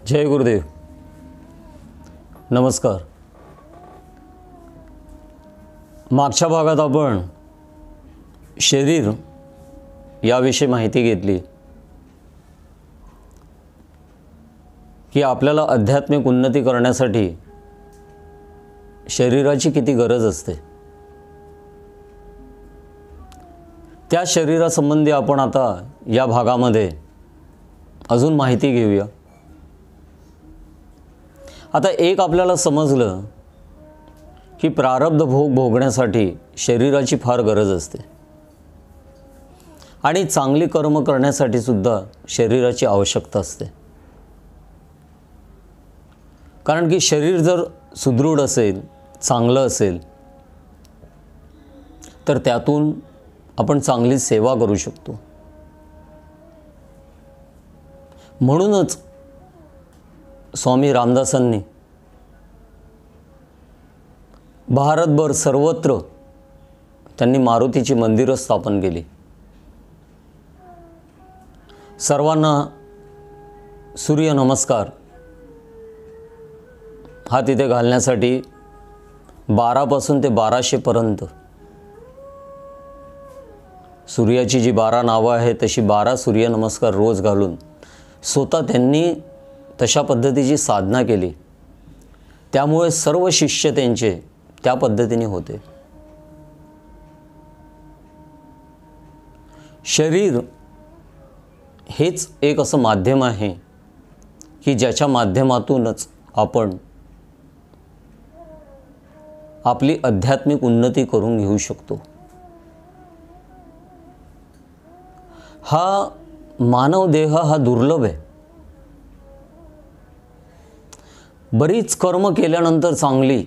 जय गुरुदेव. नमस्कार. मागच्या भागात आपण शरीर याविषयी माहिती घेतली की आपल्याला आध्यात्मिक उन्नती करण्यासाठी शरीराची किती गरज असते. त्या शरीरासंबंधी आपण आता या भागामध्ये अजून माहिती घेऊया. आता एक आपल्याला समजलं की प्रारब्ध भोग भोगण्यासाठी शरीराची फार गरज असते आणि चांगली कर्म करण्यासाठी सुद्धा शरीराची आवश्यकता असते. कारण की शरीर जर सुदृढ असेल, चांगलं असेल, तर त्यातून आपण चांगली सेवा करू शकतो. म्हणूनच स्वामी रामदासांनी भारतभर सर्वत्र त्यांनी मारुतीची मंदिरं स्थापन केली. सर्वांना सूर्य नमस्कार हा तिथे घालण्यासाठी 12 पासून ते 1200 पर्यंत सूर्याची जी 12 नावं आहेत तशी 12 सूर्य नमस्कार रोज घालून स्वतः त्यांनी तशा पद्धतीची साधना केली. त्यामुळे सर्व शिष्य त्यांचे त्या पद्धतीने होते. शरीर हेच एक असं माध्यम आहे की ज्याच्या माध्यमातूनच आपण आपली आध्यात्मिक उन्नती करून घेऊ शकतो. हा मानव देह हा दुर्लभ आहे. बरीच कर्म केल्यानंतर चांगली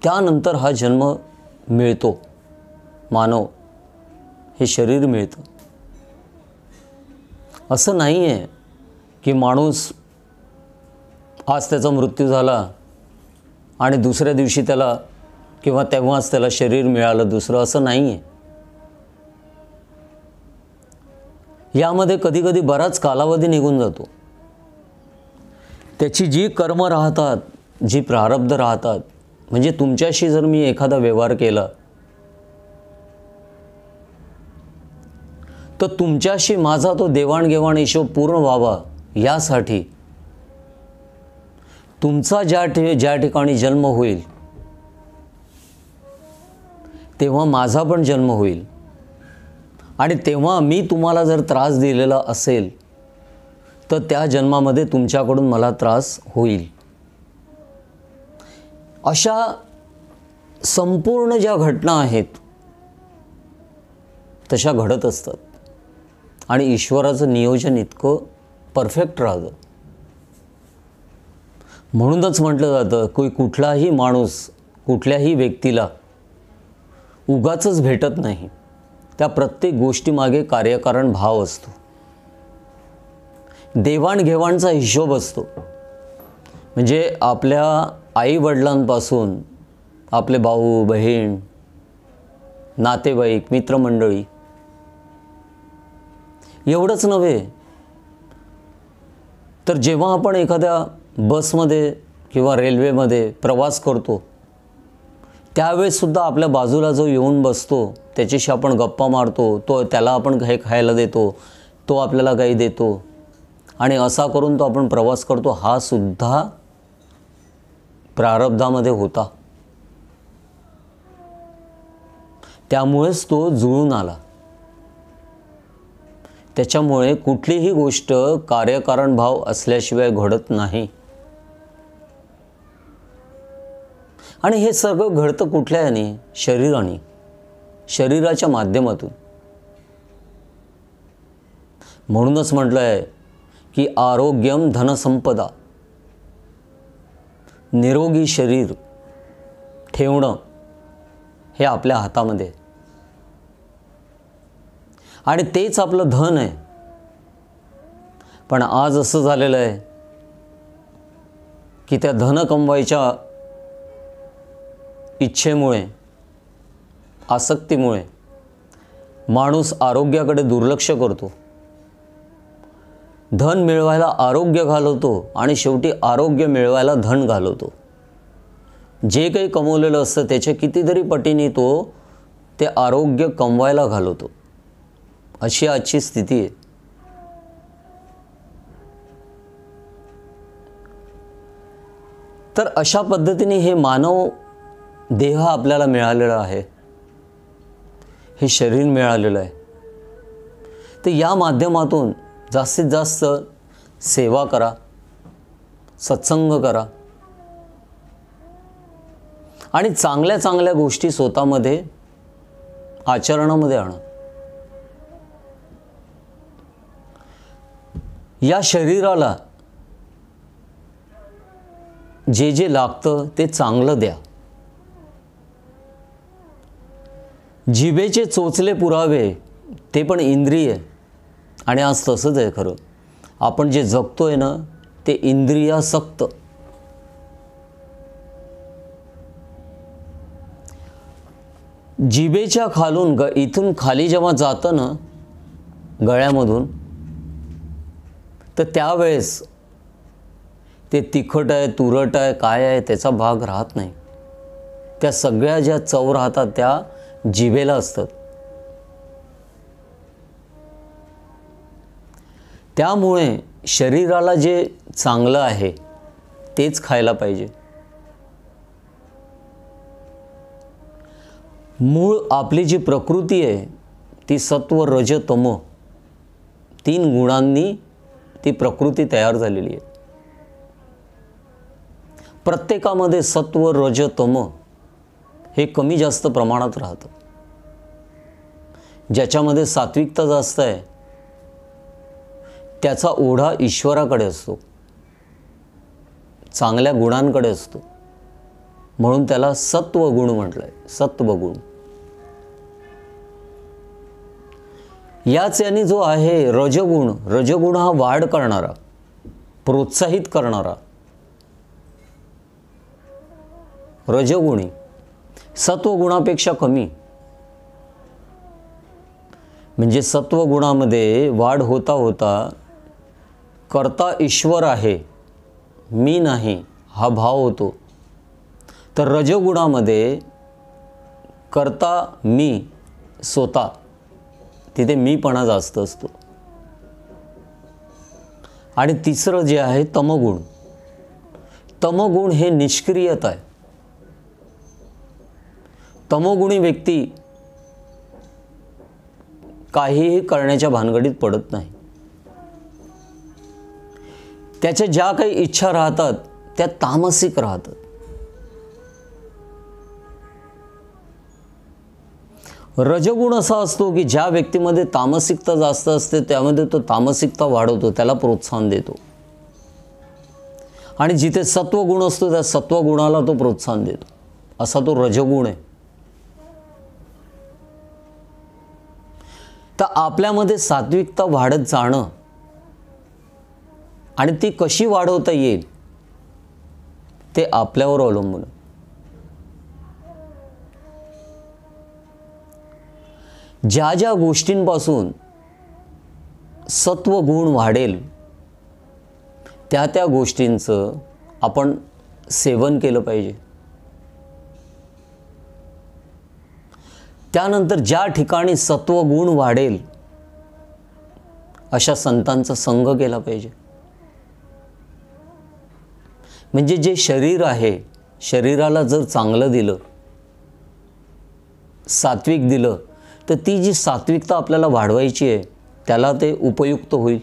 त्यानंतर हा जन्म मिळतो. मानव हे शरीर मिळतं. असं नाही आहे की माणूस आज त्याचा मृत्यू झाला आणि दुसऱ्या दिवशी त्याला किंवा तेव्हाच त्याला शरीर मिळालं दुसरं, असं नाही आहे. यामध्ये कधीकधी बराच कालावधी निघून जातो. त्याची जी कर्म राहतात, जी प्रारब्ध राहतात, म्हणजे तुमच्याशी जर मी एखादा व्यवहार केला तर तुमच्याशी माझा तो देवाणघेवाण हिशोब पूर्ण व्हावा यासाठी तुमचा ज्या ठिकाणी जन्म होईल तेव्हा माझा पण जन्म होईल आणि तेव्हा मी तुम्हाला जर त्रास दिलेला असेल तर त्या जन्मामध्ये तुमच्याकडून मला त्रास होईल. अशा संपूर्ण ज्या घटना आहेत तशा घडत असतात आणि ईश्वराचं नियोजन इतकं परफेक्ट राहतं. म्हणूनच म्हटलं जातं की कुठलाही माणूस कुठल्याही व्यक्तीला उगाचच भेटत नाही. त्या प्रत्येक गोष्टीमागे कार्यकारण भाव असतो, देवाणघेवाणचा हिशोब असतो. म्हणजे आपल्या आई-वडिलांपासून आपले भाऊ बहीण, नातेवाईक, मित्रमंडळी, एवढंच नव्हे तर जेव्हा आपण एखाद्या बसमध्ये किंवा रेल्वेमध्ये प्रवास करतो त्यावेळेसुद्धा आपल्या बाजूला जो येऊन बसतो त्याच्याशी आपण गप्पा मारतो, त्याला आपण काही खायला देतो, तो आपल्याला काही देतो आणि असा करून तो आपण प्रवास करतो. हा सुद्धा प्रारब्धामध्ये होता. त्यामुळेच तो जुळून आला. त्याच्यामुळे कुठलीही गोष्ट कार्यकारण भाव असल्याशिवाय घडत नाही. आणि हे सगळं घडतं कुठल्या याने? शरीराने, शरीराच्या माध्यमातून. म्हणूनच म्हटलं आहे की आरोग्यम धनसंपदा, निरोगी शरीर ठेवणं हे आपल्या हातामध्ये आणि तेच आपलं धन आहे. पण आज असं झालेलं आहे की त्या धन कमवायच्या इच्छेमुळे, आसक्तीमुळे माणूस आरोग्याकडे दुर्लक्ष करतो. धन मिळवायला आरोग्य घालवतो आणि शेवटी आरोग्य मिळवायला धन घालवतो. जे काही कमवलेलं असतं त्याच्या कितीतरी पटीने तो ते आरोग्य कमवायला घालवतो. अशी आजची स्थिती आहे. तर अशा पद्धतीने हे मानव देह आपल्याला मिळालेला आहे, हे शरीर मिळालेलं आहे. तर या माध्यमातून जास्तीत जास्त सेवा करा, सत्संग करा आणि चांगल्या चांगल्या गोष्टी स्वतःमध्ये आचरणामध्ये आणा. या शरीराला जे जे लागतं ते चांगलं द्या. जिभेचे चोचले पुरावे ते पण इंद्रिय, आणि आज तसंच आहे खरं. आपण जे जगतोय ना ते इंद्रियासक्त. जिभेच्या खालून इथून खाली जेव्हा जातं ना गळ्यामधून, तर त्यावेळेस ते तिखट आहे, तुरट आहे, काय आहे त्याचा भाग राहत नाही. त्या सगळ्या ज्या चव राहतात त्या जिभेला असतात. त्यामुळे शरीराला जे चांगलं आहे तेच खायला पाहिजे. मूळ आपली जी प्रकृती आहे ती सत्व रज तम 3 गुणांनी ती प्रकृती तयार झालेली आहे. प्रत्येकामध्ये सत्व रज तम हे कमी जास्त प्रमाणात राहतं. ज्याच्यामध्ये सात्विकता जास्त आहे त्याचा ओढा ईश्वराकडे असतो, चांगल्या गुणांकडे असतो. म्हणून त्याला सत्वगुण म्हटलं आहे, सत्वगुण. याच याने जो आहे रजगुण, रजगुण हा वाढ करणारा, प्रोत्साहित करणारा रजगुणी, सत्वगुणापेक्षा कमी. म्हणजे सत्वगुणामध्ये वाढ होता होता कर्ता ईश्वर आहे, मी नाही हा भाव होतो. तर रजगुणामध्ये कर्ता मी स्वतः, तिथे मीपणा जास्त असतो. आणि तिसरं जे आहे तमगुण, तमगुण हे निष्क्रियता आहे. तमोगुणी व्यक्ती काहीही करण्याच्या भानगडीत पडत नाही. त्याच्या ज्या काही इच्छा राहतात त्या तामसिक राहतात. रजगुण असा असतो की ज्या व्यक्तीमध्ये तामसिकता जास्त असते त्यामध्ये तो तामसिकता वाढवतो, त्याला प्रोत्साहन देतो. आणि जिथे सत्वगुण असतो त्या सत्वगुणाला तो प्रोत्साहन देतो. असा तो रजगुण आहे. तर आपल्यामध्ये सात्विकता वाढत जाणं आणि ती कशी वाढवता येईल ते आपल्यावर अवलंबून. ज्या ज्या गोष्टींपासून सत्वगुण वाढेल त्या त्या गोष्टींचं आपण सेवन केलं पाहिजे. त्यानंतर ज्या ठिकाणी सत्वगुण वाढेल अशा संतांचा संग केला पाहिजे. म्हणजे जे शरीर आहे, शरीराला जर चांगलं दिलं, सात्विक दिलं, तर ती जी सात्विकता आपल्याला वाढवायची आहे त्याला ते उपयुक्त होईल.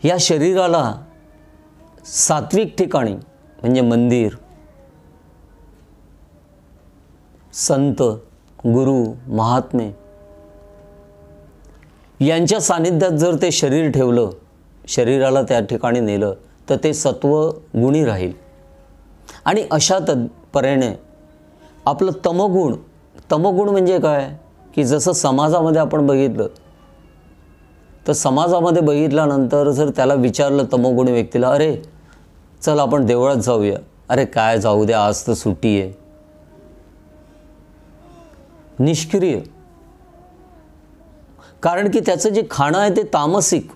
या शरीराला सात्विक ठिकाणी म्हणजे मंदिर, संत, गुरु, महात्मे यांच्या सानिध्यात जर ते शरीर ठेवलं, शरीराला त्या ठिकाणी नेलं, तर ते सत्व गुणी राहील. आणि अशा तऱ्हेने आपलं तमगुण, तमगुण म्हणजे काय की जसं समाजामध्ये आपण बघितलं तर समाजामध्ये बघितल्यानंतर जर त्याला विचारलं तमोगुणी व्यक्तीला, अरे चल आपण देवळात जाऊया, अरे काय जाऊ द्या आज तर सुट्टी आहे. निष्क्रिय. कारण की त्याचं जे खाणं आहे ते तामसिक,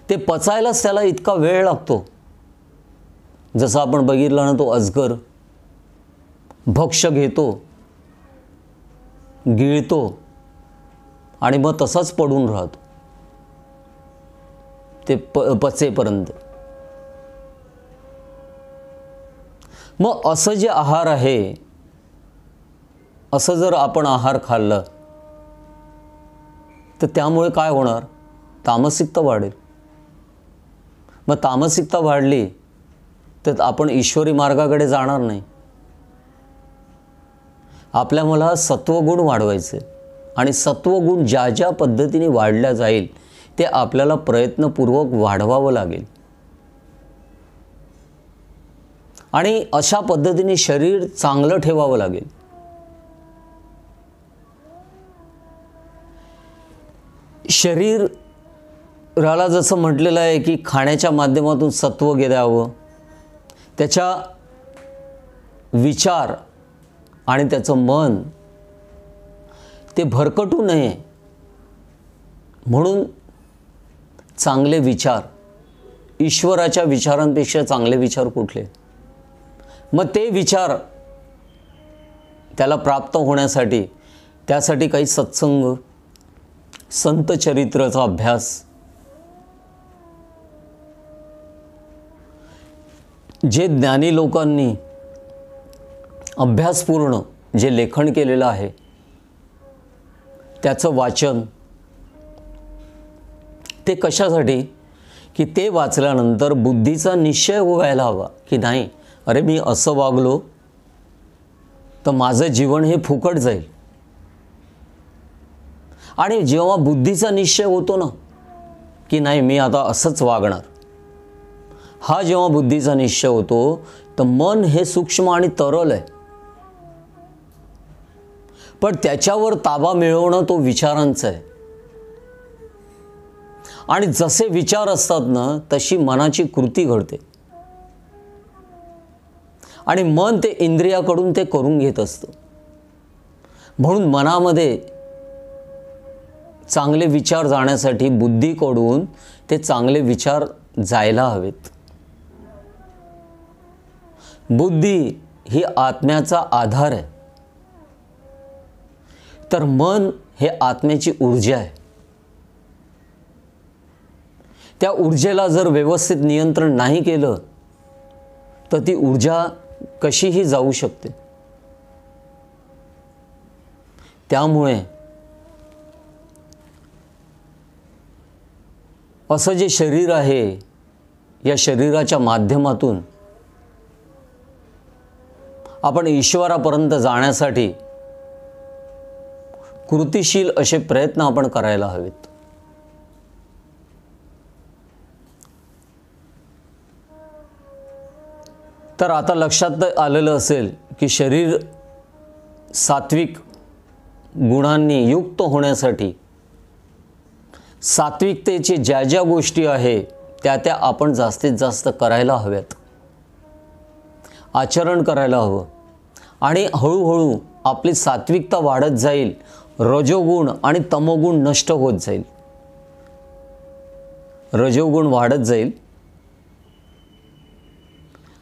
ते पचायलाच त्याला इतका वेळ लागतो. जसं आपण बघितलं ना, तो अजगर भक्ष्य घेतो, गिळतो आणि मग तसाच पडून राहतो ते पचेपर्यंत. मग असं जे आहार आहे, असं जर आपण आहार खाल्लं तर त्यामुळे काय होणार? तामसिकता वाढेल. मग तामसिकता वाढली तर आपण ईश्वरी मार्गाकडे जाणार नाही. आपल्या मला सत्वगुण वाढवायचे आणि सत्वगुण ज्या ज्या पद्धतीने वाढल्या जाईल ते आपल्याला प्रयत्नपूर्वक वाढवावं लागेल आणि अशा पद्धतीने शरीर चांगलं ठेवावं लागेल. शरीराला जसं म्हटलेलं आहे की खाण्याच्या माध्यमातून सत्व घ्यावं, त्याच्या विचार आणि त्याचं मन ते भरकटू नये म्हणून चांगले विचार, ईश्वराच्या विचारांपेक्षा चांगले विचार कुठले? मग ते विचार त्याला प्राप्त होण्यासाठी त्यासाठी काही सत्संग, संत चरित्राचा अभ्यास, जे ज्ञानी लोकांनी अभ्यासपूर्ण जे लेखन केलेलं आहे त्याचं वाचन, ते कशासाठी? की ते वाचल्यानंतर बुद्धीचा निश्चय व्हायला हवा की नाही, अरे मी असं वागलो तर माझं जीवन हे फुकट जाईल. आणि जेव्हा बुद्धीचा निश्चय होतो ना की नाही मी आता असंच वागणार, हा जेव्हा बुद्धीचा निश्चय होतो तर मन हे सूक्ष्म आणि तरल आहे, पण त्याच्यावर ताबा मिळवणं तो विचारांचं आहे. आणि जसे विचार असतात ना तशी मनाची कृती घडते आणि मन ते इंद्रियाकडून ते करून घेत असतं. म्हणून मनामध्ये चांगले विचार जाण्यासाठी बुद्धीकडून ते चांगले विचार जायला हवेत. बुद्धी ही आत्म्याचा आधार आहे, तर मन हे आत्म्याची ऊर्जा आहे. त्या ऊर्जेला जर व्यवस्थित नियंत्रण नाही केलं तर ती ऊर्जा कशीही जाऊ शकते. त्यामुळे असं जे शरीर आहे, या शरीराच्या माध्यमातून आपण ईश्वरापर्यंत जाण्यासाठी कृतिशील असे प्रयत्न आपण करायला हवेत. तर आता लक्षात आलेलं असेल की शरीर सात्विक गुणांनी युक्त होण्यासाठी सात्विकतेचे ज्या ज्या गोष्टी आहे त्या आपण जास्तीत जास्त करायला हव्यात, आचरण करायला हवं. आणि हळूहळू आपली सात्विकता वाढत जाईल, रजोगुण आणि तमोगुण नष्ट होत जाईल. रजोगुण वाढत जाईल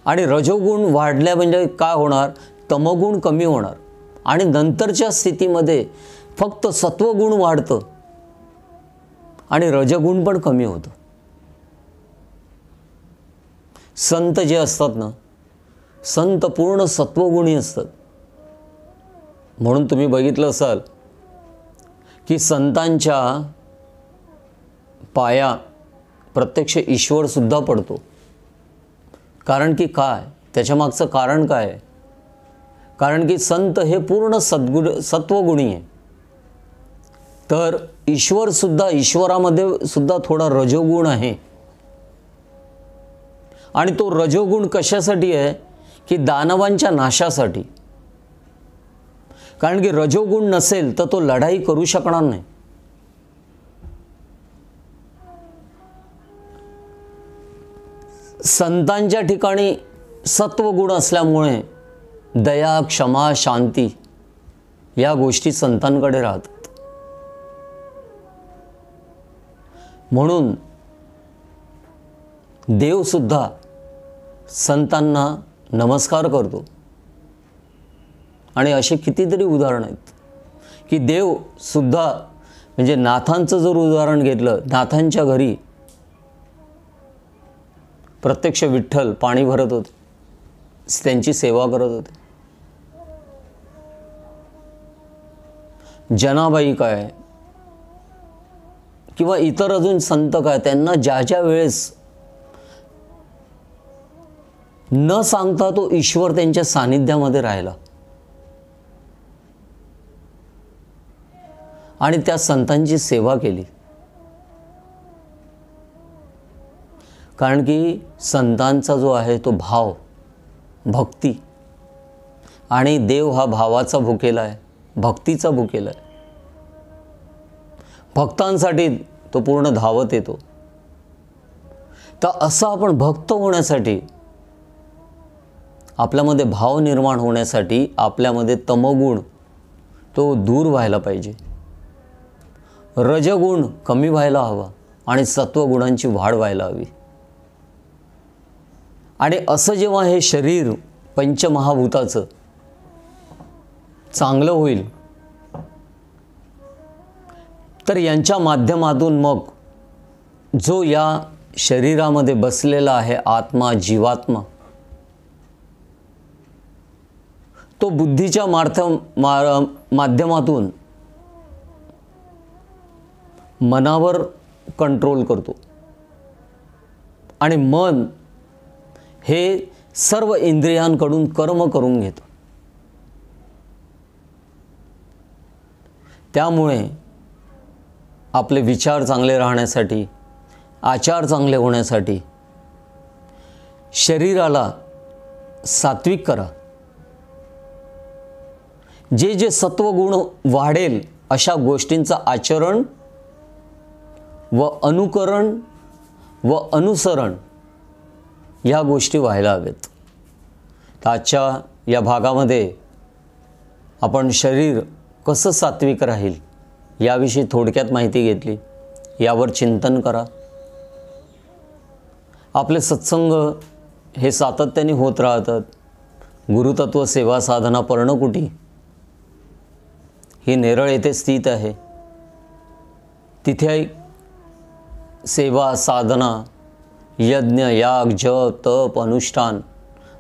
आणि रजोगुण वाढल्या म्हणजे काय होणार? तमोगुण कमी होणार आणि नंतरच्या स्थितीमध्ये फक्त सत्वगुण वाढतं आणि रजगुण पण कमी होतं. संत जे असतात ना, संत पूर्ण सत्वगुणी असतात. म्हणून तुम्ही बघितलं असाल की संतांच्या पाया प्रत्यक्ष ईश्वर सुद्धा पडतो. कारण की काय? त्याच्या मागचं कारण काय आहे? कारण की संत हे पूर्ण सत्वगुणी आहे. तर ईश्वर सुद्धा, ईश्वरामध्ये सुद्धा थोडा रजोगुण आहे. आणि तो रजोगुण कशासाठी आहे? की दानवांच्या नाशासाठी. कारण की रजोगुण नसेल तर तो लढाई करू शकणार नाही. संतांच्या ठिकाणी सत्वगुण असल्यामुळे दया, क्षमा, शांती या गोष्टी संतांकडे राहतात. म्हणून देवसुद्धा संतांना नमस्कार करतो. आणि असे कितीतरी उदाहरण आहेत की देवसुद्धा, म्हणजे नाथांचं जर उदाहरण घेतलं, नाथांच्या घरी प्रत्यक्ष विठ्ठल पाणी भरत होते, त्यांची सेवा करत होते. जनाबाई काय किंवा इतर अजून संत काय, त्यांना ज्या ज्या वेळेस न सांगता तो ईश्वर त्यांच्या सानिध्यामध्ये राहिला आणि त्या संतांची सेवा केली. कारण की संतांचा जो आहे तो भाव, भक्ती, आणि देव हा भावाचा भुकेला आहे, भक्तीचा भुकेला आहे. भक्तांसाठी तो पूर्ण धावत येतो. तर असं आपण भक्त होण्यासाठी, आपल्यामध्ये भाव निर्माण होण्यासाठी आपल्यामध्ये तमोगुण तो दूर व्हायला पाहिजे, रजगुण कमी व्हायला हवा आणि सत्वगुणांची वाढ व्हायला हवी. आणि असं जेव्हा हे शरीर पंचमहाभूताचं चांगलं होईल, तर यांच्या माध्यमातून मग जो या शरीरामध्ये बसलेला आहे आत्मा, जीवात्मा, तो बुद्धीच्या माध्यमातून मनावर कंट्रोल करतो आणि मन हे सर्व इंद्रियांकडून कर्म करून घेतं. त्यामुळे आपले विचार चांगले राहण्यासाठी, आचार चांगले होण्यासाठी शरीराला सात्विक करा. जे जे सत्वगुण वाढेल अशा गोष्टींचं आचरण व अनुकरण व अनुसरण या गोष्टी व्हायला हवेत. तर आजच्या या भागामध्ये आपण शरीर कसं सात्विक राहील याविषयी थोडक्यात माहिती घेतली. यावर चिंतन करा. आपले सत्संग हे सातत्याने होत राहतात. गुरुतत्व सेवा साधना पर्णकुटी ही नेरळ येथे स्थित आहे. तिथे सेवा, साधना, यज्ञ, याग, जप, तप, अनुष्ठान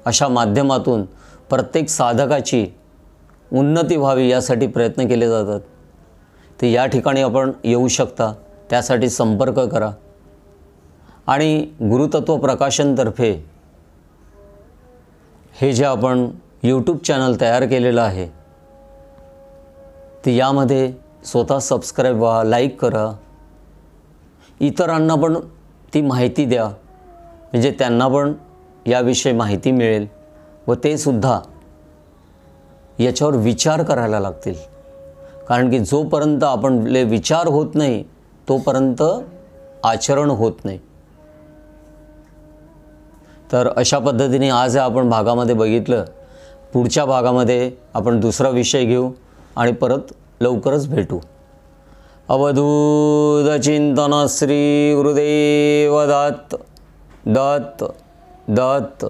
अशा माध्यमातून प्रत्येक साधकाची उन्नती व्हावी यासाठी प्रयत्न केले जातात. ते या ठिकाणी आपण येऊ शकता. त्यासाठी संपर्क करा. आणि गुरुतत्व प्रकाशनतर्फे हे जे आपण यूट्यूब चॅनल तयार केलेलं आहे, ते यामध्ये स्वतः सबस्क्राईब व्हा, लाईक करा, इतरांना पण ती माहिती द्या, म्हणजे त्यांना पण याविषयी माहिती मिळेल व ते सुद्धा याच्यावर विचार करायला लागतील. कारण की जोपर्यंत आपले विचार होत नाही तोपर्यंत आचरण होत नाही. तर अशा पद्धतीने आज आपण भागामध्ये बघितलं. पुढच्या भागामध्ये आपण दुसरा विषय घेऊ आणि परत लवकरच भेटू. अवधूत चिंतन श्री गुरुदेव दत्त दत्त दत्त.